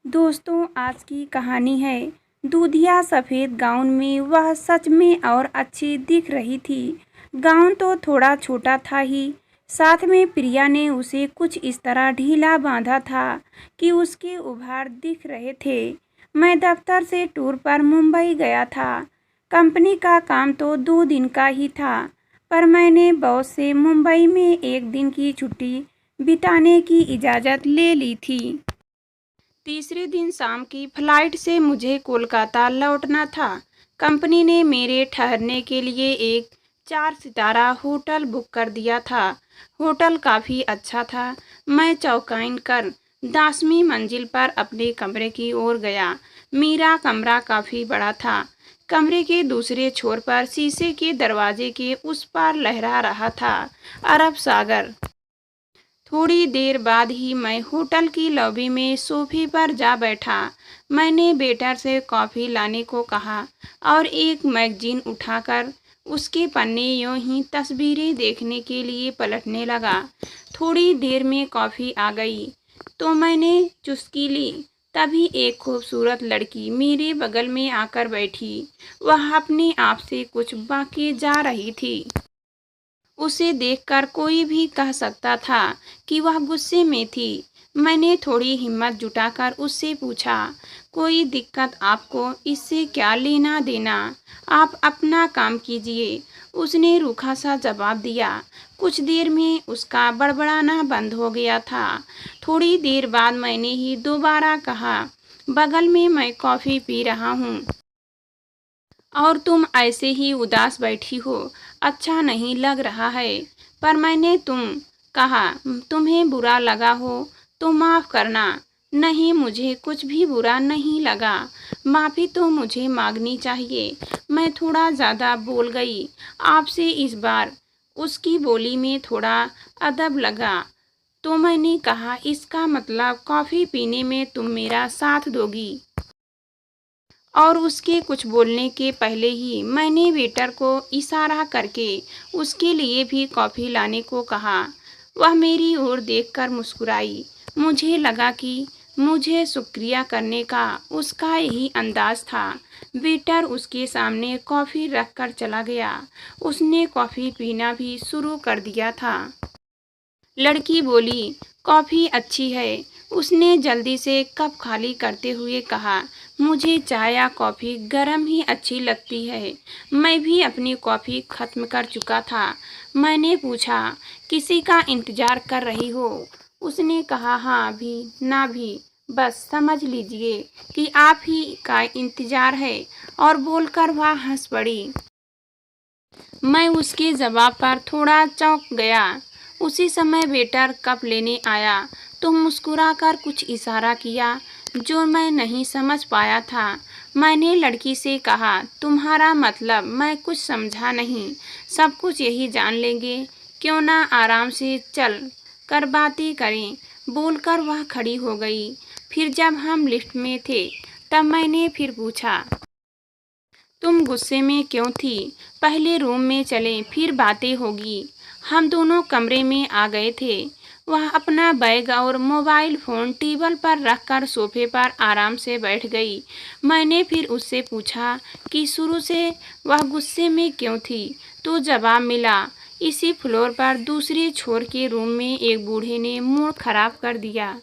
दोस्तों, आज की कहानी है दूधिया सफ़ेद गाउन में। वह सच में और अच्छी दिख रही थी। गाउन तो थोड़ा छोटा था ही, साथ में प्रिया ने उसे कुछ इस तरह ढीला बांधा था कि उसके उभार दिख रहे थे। मैं दफ्तर से टूर पर मुंबई गया था। कंपनी का काम तो 2 दिन का ही था, पर मैंने बॉस से मुंबई में 1 दिन की छुट्टी बिताने की इजाज़त ले ली थी। तीसरे दिन शाम की फ्लाइट से मुझे कोलकाता लौटना था। कंपनी ने मेरे ठहरने के लिए एक 4 सितारा होटल बुक कर दिया था। होटल काफ़ी अच्छा था। मैं चौकाइन कर 10वीं मंजिल पर अपने कमरे की ओर गया। मेरा कमरा काफ़ी बड़ा था। कमरे के दूसरे छोर पर शीशे के दरवाजे के उस पार लहरा रहा था अरब सागर। थोड़ी देर बाद ही मैं होटल की लॉबी में सोफे पर जा बैठा। मैंने वेटर से कॉफ़ी लाने को कहा और एक मैगजीन उठाकर उसके पन्ने यूं ही तस्वीरें देखने के लिए पलटने लगा। थोड़ी देर में कॉफ़ी आ गई तो मैंने चुस्की ली। तभी एक खूबसूरत लड़की मेरे बगल में आकर बैठी। वह अपने आप से कुछ बाके जा रही थी। उसे देखकर कोई भी कह सकता था कि वह गुस्से में थी। मैंने थोड़ी हिम्मत जुटाकर उससे पूछा, कोई दिक्कत आपको? इससे क्या लेना देना? आप अपना काम कीजिए। उसने रूखा सा जवाब दिया। कुछ देर में उसका बड़बड़ाना बंद हो गया था। थोड़ी देर बाद मैंने ही दोबारा कहा, बगल में मैं कॉफ़ी पी रहा हूँ और तुम ऐसे ही उदास बैठी हो, अच्छा नहीं लग रहा है। पर मैंने तुम कहा, तुम्हें बुरा लगा हो तो माफ़ करना। नहीं, मुझे कुछ भी बुरा नहीं लगा। माफ़ी तो मुझे मांगनी चाहिए। मैं थोड़ा ज़्यादा बोल गई आपसे इस बार। उसकी बोली में थोड़ा अदब लगा तो मैंने कहा, इसका मतलब कॉफ़ी पीने में तुम मेरा साथ दोगी? और उसके कुछ बोलने के पहले ही मैंने वेटर को इशारा करके उसके लिए भी कॉफ़ी लाने को कहा। वह मेरी ओर देखकर मुस्कुराई। मुझे लगा कि मुझे शुक्रिया करने का उसका यही अंदाज था। वेटर उसके सामने कॉफ़ी रख कर चला गया। उसने कॉफ़ी पीना भी शुरू कर दिया था। लड़की बोली, कॉफ़ी अच्छी है। उसने जल्दी से कप खाली करते हुए कहा, मुझे चाय या कॉफ़ी गर्म ही अच्छी लगती है। मैं भी अपनी कॉफ़ी ख़त्म कर चुका था। मैंने पूछा, किसी का इंतज़ार कर रही हो? उसने कहा, हाँ भी ना भी, बस समझ लीजिए कि आप ही का इंतज़ार है। और बोलकर वह हंस पड़ी। मैं उसके जवाब पर थोड़ा चौंक गया। उसी समय वेटर कप लेने आया तो मुस्कुराकर कुछ इशारा किया जो मैं नहीं समझ पाया था। मैंने लड़की से कहा, तुम्हारा मतलब? मैं कुछ समझा नहीं। सब कुछ यही जान लेंगे, क्यों ना आराम से चल कर बातें करें। बोलकर वह खड़ी हो गई। फिर जब हम लिफ्ट में थे तब मैंने फिर पूछा, तुम गुस्से में क्यों थी? पहले रूम में चलें, फिर बातें होगी। हम दोनों कमरे में आ गए थे। वह अपना बैग और मोबाइल फ़ोन टेबल पर रखकर सोफे पर आराम से बैठ गई। मैंने फिर उससे पूछा कि शुरू से वह गुस्से में क्यों थी, तो जवाब मिला, इसी फ्लोर पर दूसरे छोर के रूम में एक बूढ़े ने मूड खराब कर दिया।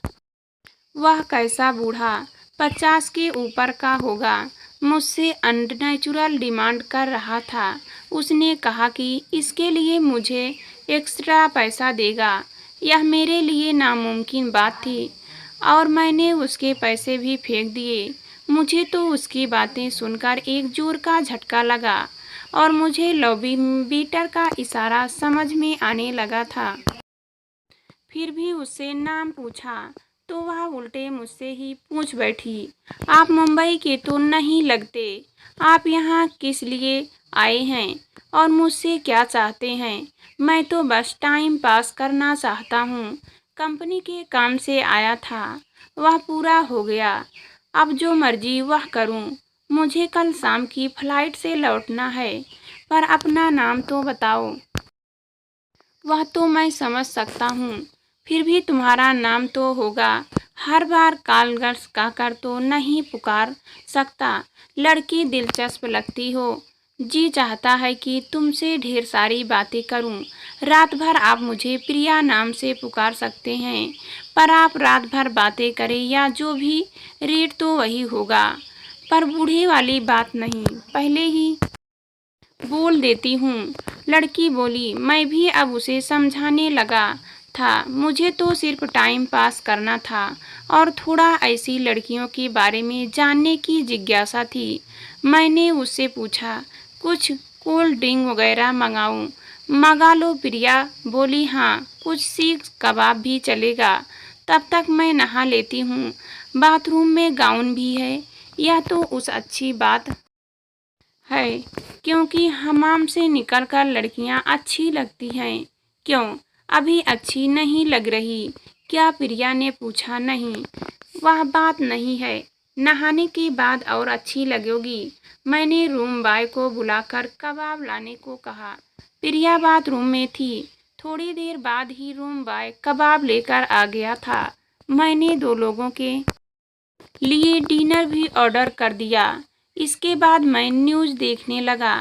वह कैसा बूढ़ा? 50 के ऊपर का होगा। मुझसे अननेचुरल डिमांड कर रहा था। उसने कहा कि इसके लिए मुझे एक्स्ट्रा पैसा देगा। यह मेरे लिए नामुमकिन बात थी और मैंने उसके पैसे भी फेंक दिए। मुझे तो उसकी बातें सुनकर एक जोर का झटका लगा और मुझे लॉबी वेटर का इशारा समझ में आने लगा था। फिर भी उससे नाम पूछा तो वह उल्टे मुझसे ही पूछ बैठी, आप मुंबई के तो नहीं लगते। आप यहाँ किस लिए आए हैं और मुझसे क्या चाहते हैं? मैं तो बस टाइम पास करना चाहता हूँ। कंपनी के काम से आया था, वह पूरा हो गया। अब जो मर्जी वह करूँ। मुझे कल शाम की फ्लाइट से लौटना है, पर अपना नाम तो बताओ। वह तो मैं समझ सकता हूँ। फिर भी तुम्हारा नाम तो होगा। हर बार कालगर्स कहकर तो नहीं पुकार सकता। लड़की दिलचस्प लगती हो। जी चाहता है कि तुमसे ढेर सारी बातें करूं। रात भर आप मुझे प्रिया नाम से पुकार सकते हैं, पर आप रात भर बातें करें या जो भी, रेट तो वही होगा। पर बूढ़े वाली बात नहीं, पहले ही बोल देती हूँ। लड़की बोली। मैं भी अब उसे समझाने लगा था। मुझे तो सिर्फ टाइम पास करना था और थोड़ा ऐसी लड़कियों के बारे में जानने की जिज्ञासा थी। मैंने उससे पूछा, कुछ कोल्ड ड्रिंक वगैरह मंगाऊं? मंगा लो, प्रिया बोली। हाँ, कुछ सीख कबाब भी चलेगा। तब तक मैं नहा लेती हूँ। बाथरूम में गाउन भी है। यह तो उस अच्छी बात है, क्योंकि हमाम से निकलकर लड़कियां अच्छी लगती हैं। क्यों, अभी अच्छी नहीं लग रही क्या? प्रिया ने पूछा। नहीं, वह बात नहीं है। नहाने के बाद और अच्छी लगोगी। मैंने रूम बॉय को बुलाकर कबाब लाने को कहा। प्रिया बाथरूम में थी। थोड़ी देर बाद ही रूम बॉय कबाब लेकर आ गया था। मैंने 2 लोगों के लिए डिनर भी ऑर्डर कर दिया। इसके बाद मैं न्यूज़ देखने लगा।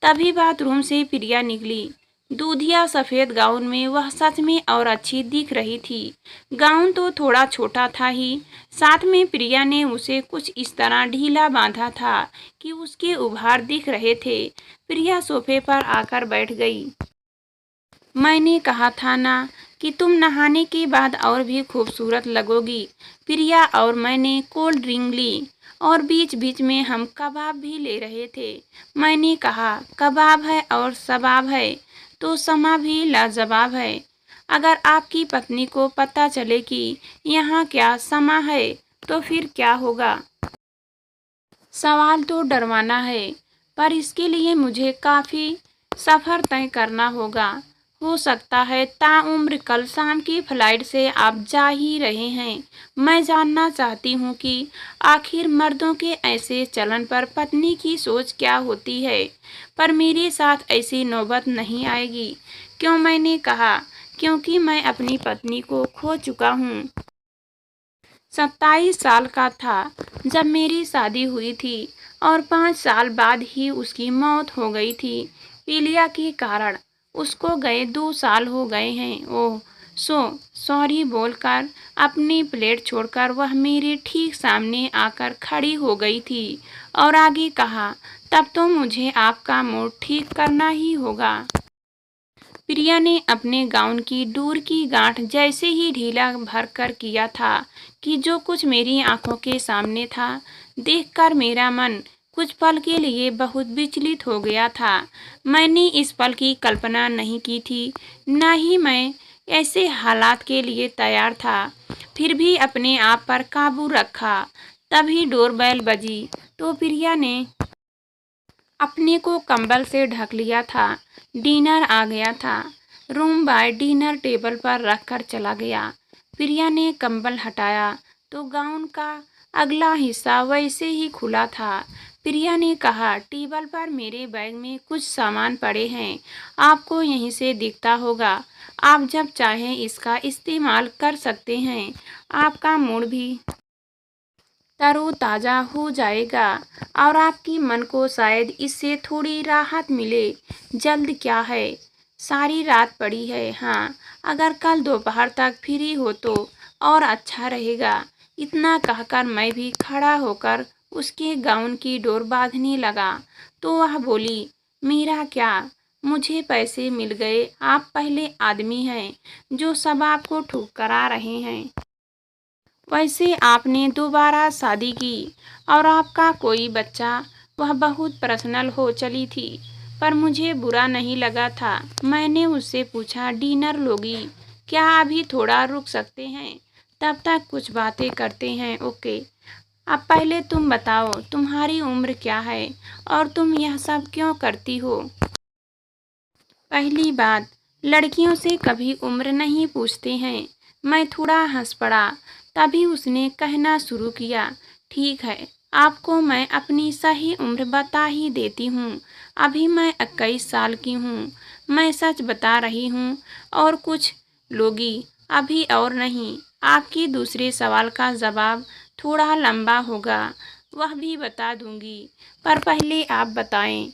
तभी बाथरूम से प्रिया निकली। दूधिया सफ़ेद गाउन में वह सच में और अच्छी दिख रही थी। गाउन तो थोड़ा छोटा था ही, साथ में प्रिया ने उसे कुछ इस तरह ढीला बांधा था कि उसके उभार दिख रहे थे। प्रिया सोफे पर आकर बैठ गई। मैंने कहा था ना कि तुम नहाने के बाद और भी खूबसूरत लगोगी। प्रिया और मैंने कोल्ड ड्रिंक ली और बीच बीच में हम कबाब भी ले रहे थे। मैंने कहा, कबाब है और सबाब है तो समा भी लाजवाब है। अगर आपकी पत्नी को पता चले कि यहाँ क्या समा है तो फिर क्या होगा? सवाल तो डरवाना है, पर इसके लिए मुझे काफ़ी सफ़र तय करना होगा। हो सकता है ताउम्र कल शाम की फ्लाइट से आप जा ही रहे हैं। मैं जानना चाहती हूँ कि आखिर मर्दों के ऐसे चलन पर पत्नी की सोच क्या होती है। पर मेरे साथ ऐसी नौबत नहीं आएगी। क्यों? मैंने कहा, क्योंकि मैं अपनी पत्नी को खो चुका हूँ। 27 साल का था जब मेरी शादी हुई थी और 5 साल बाद ही उसकी मौत हो गई थी पीलिया के कारण। उसको गए 2 साल हो गए हैं। ओह, सॉरी बोलकर अपनी प्लेट छोड़कर वह मेरे ठीक सामने आकर खड़ी हो गई थी और आगे कहा, तब तो मुझे आपका मूड ठीक करना ही होगा। प्रिया ने अपने गाउन की डोर की गांठ जैसे ही ढीला भरकर किया था कि जो कुछ मेरी आंखों के सामने था, देखकर मेरा मन कुछ पल के लिए बहुत विचलित हो गया था। मैंने इस पल की कल्पना नहीं की थी, न ही मैं ऐसे हालात के लिए तैयार था। फिर भी अपने आप पर काबू रखा। तभी डोरबेल बजी तो प्रिया ने अपने को कंबल से ढक लिया था। डिनर आ गया था। रूम बॉय डिनर टेबल पर रखकर चला गया। प्रिया ने कंबल हटाया तो गाउन का अगला हिस्सा वैसे ही खुला था। प्रिया ने कहा, टेबल पर मेरे बैग में कुछ सामान पड़े हैं, आपको यहीं से दिखता होगा। आप जब चाहें इसका इस्तेमाल कर सकते हैं। आपका मूड भी तरोताज़ा हो जाएगा और आपकी मन को शायद इससे थोड़ी राहत मिले। जल्द क्या है, सारी रात पड़ी है। हाँ, अगर कल दोपहर तक फ्री हो तो और अच्छा रहेगा। इतना कहकर मैं भी खड़ा होकर उसके गाउन की डोर बांधने लगा तो वह बोली, मेरा क्या, मुझे पैसे मिल गए। आप पहले आदमी हैं जो सब आपको ठुकरा रहे हैं। वैसे आपने दोबारा शादी की और आपका कोई बच्चा, वह बहुत पर्सनल हो चली थी, पर मुझे बुरा नहीं लगा था। मैंने उससे पूछा, डिनर लोगी क्या? अभी थोड़ा रुक सकते हैं, तब तक कुछ बातें करते हैं। ओके, अब पहले तुम बताओ, तुम्हारी उम्र क्या है और तुम यह सब क्यों करती हो? पहली बात, लड़कियों से कभी उम्र नहीं पूछते हैं। मैं थोड़ा हंस पड़ा। तभी उसने कहना शुरू किया, ठीक है, आपको मैं अपनी सही उम्र बता ही देती हूँ। अभी मैं 21 साल की हूँ। मैं सच बता रही हूँ। और कुछ लोगी, अभी और नहीं, आपके दूसरे सवाल का जवाब थोड़ा लंबा होगा, वह भी बता दूंगी, पर पहले आप बताएं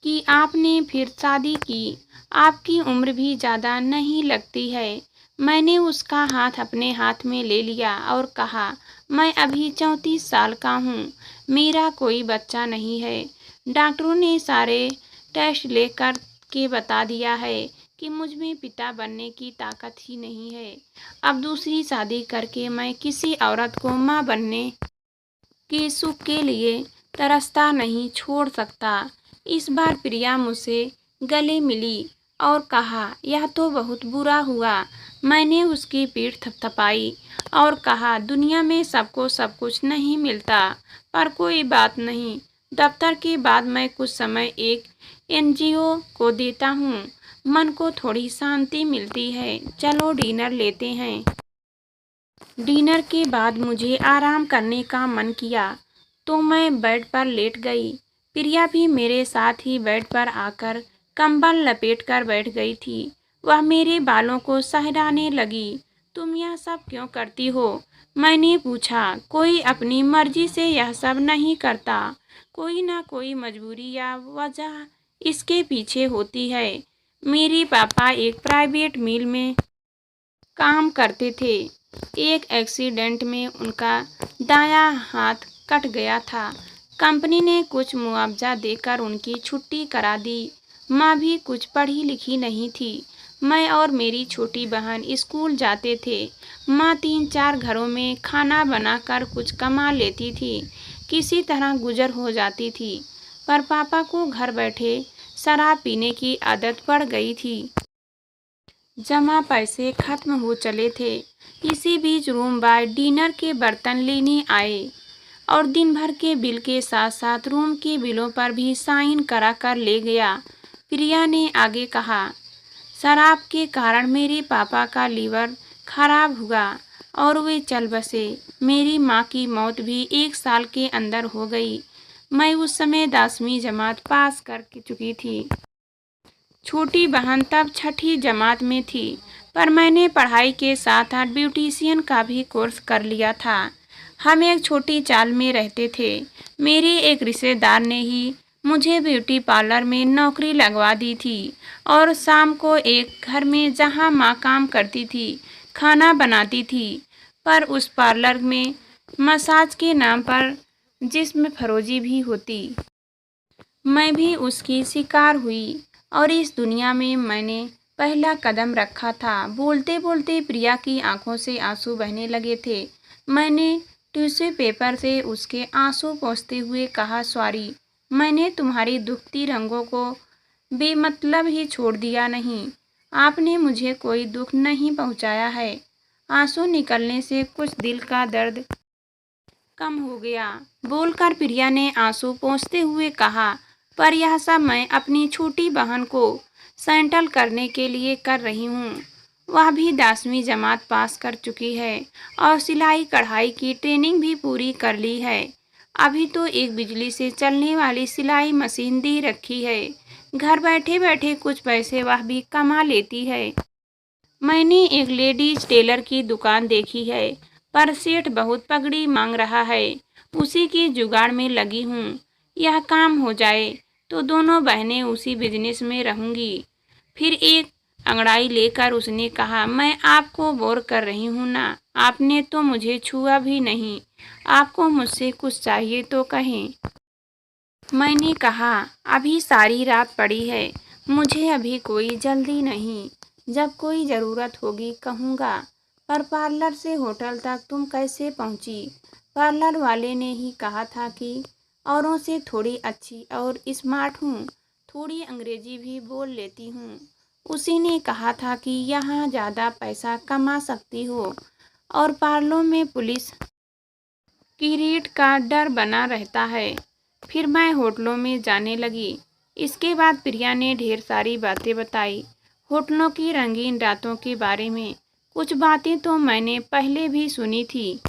कि आपने फिर शादी की। आपकी उम्र भी ज़्यादा नहीं लगती है। मैंने उसका हाथ अपने हाथ में ले लिया और कहा, मैं अभी 34 साल का हूँ, मेरा कोई बच्चा नहीं है। डॉक्टरों ने सारे टेस्ट लेकर के बता दिया है कि मुझ में पिता बनने की ताकत ही नहीं है। अब दूसरी शादी करके मैं किसी औरत को माँ बनने के सुख के लिए तरसता नहीं छोड़ सकता। इस बार प्रिया मुझसे गले मिली और कहा, यह तो बहुत बुरा हुआ। मैंने उसकी पीठ थपथपाई और कहा, दुनिया में सबको सब कुछ नहीं मिलता, पर कोई बात नहीं। दफ्तर के बाद मैं कुछ समय एक एनजीओ को देता हूँ, मन को थोड़ी शांति मिलती है। चलो डिनर लेते हैं। डिनर के बाद मुझे आराम करने का मन किया तो मैं बेड पर लेट गई। प्रिया भी मेरे साथ ही बेड पर आकर कंबल लपेट कर बैठ गई थी। वह मेरे बालों को सहलाने लगी। तुम यह सब क्यों करती हो? मैंने पूछा। कोई अपनी मर्जी से यह सब नहीं करता, कोई ना कोई मजबूरी या वजह इसके पीछे होती है। मेरे पापा एक प्राइवेट मिल में काम करते थे। एक एक्सीडेंट में उनका दायां हाथ कट गया था। कंपनी ने कुछ मुआवजा देकर उनकी छुट्टी करा दी। माँ भी कुछ पढ़ी लिखी नहीं थी। मैं और मेरी छोटी बहन स्कूल जाते थे। माँ 3-4 घरों में खाना बनाकर कुछ कमा लेती थी, किसी तरह गुजर हो जाती थी। पर पापा को घर बैठे शराब पीने की आदत पड़ गई थी। जमा पैसे खत्म हो चले थे। इसी बीच रूम बॉय डिनर के बर्तन लेने आए और दिन भर के बिल के साथ साथ रूम के बिलों पर भी साइन करा कर ले गया। प्रिया ने आगे कहा, शराब के कारण मेरे पापा का लीवर खराब हुआ और वे चल बसे। मेरी माँ की मौत भी 1 साल के अंदर हो गई। मैं उस समय 10वीं जमात पास कर चुकी थी। छोटी बहन तब 6ठी जमात में थी, पर मैंने पढ़ाई के साथ साथ ब्यूटिशियन का भी कोर्स कर लिया था। हम एक छोटी चाल में रहते थे। मेरे एक रिश्तेदार ने ही मुझे ब्यूटी पार्लर में नौकरी लगवा दी थी और शाम को एक घर में जहां माँ काम करती थी, खाना बनाती थी। पर उस पार्लर में मसाज के नाम पर जिस्म फरोजी भी होती। मैं भी उसकी शिकार हुई और इस दुनिया में मैंने पहला कदम रखा था। बोलते बोलते प्रिया की आंखों से आंसू बहने लगे थे। मैंने टिश्यू पेपर से उसके आंसू पोंछते हुए कहा, सॉरी, मैंने तुम्हारी दुखती रंगों को बेमतलब ही छोड़ दिया नहीं। आपने मुझे कोई दुख नहीं पहुंचाया है। आंसू निकलने से कुछ दिल का दर्द कम हो गया। बोलकर प्रिया ने आंसू पोंछते हुए कहा, पर यह सब मैं अपनी छोटी बहन को सेटल करने के लिए कर रही हूँ। वह भी 10वीं जमात पास कर चुकी है और सिलाई कढ़ाई की ट्रेनिंग भी पूरी कर ली है। अभी तो एक बिजली से चलने वाली सिलाई मशीन दे रखी है। घर बैठे बैठे कुछ पैसे वह भी कमा लेती है। मैंने एक लेडीज टेलर की दुकान देखी है, पर सेठ बहुत पगड़ी मांग रहा है। उसी की जुगाड़ में लगी हूँ। यह काम हो जाए तो दोनों बहनें उसी बिजनेस में रहूंगी। फिर एक अंगड़ाई लेकर उसने कहा, मैं आपको बोर कर रही हूँ ना? आपने तो मुझे छुआ भी नहीं। आपको मुझसे कुछ चाहिए तो कहें। मैंने कहा, अभी सारी रात पड़ी है, मुझे अभी कोई जल्दी नहीं। जब कोई ज़रूरत होगी कहूँगा। पर पार्लर से होटल तक तुम कैसे पहुँची? पार्लर वाले ने ही कहा था कि औरों से थोड़ी अच्छी और स्मार्ट हूँ, थोड़ी अंग्रेजी भी बोल लेती हूँ। उसी ने कहा था कि यहाँ ज़्यादा पैसा कमा सकती हो और पार्लरों में पुलिस की रेड का डर बना रहता है। फिर मैं होटलों में जाने लगी। इसके बाद प्रिया ने ढेर सारी बातें बताई, होटलों की रंगीन रातों के बारे में। कुछ बातें तो मैंने पहले भी सुनी थी।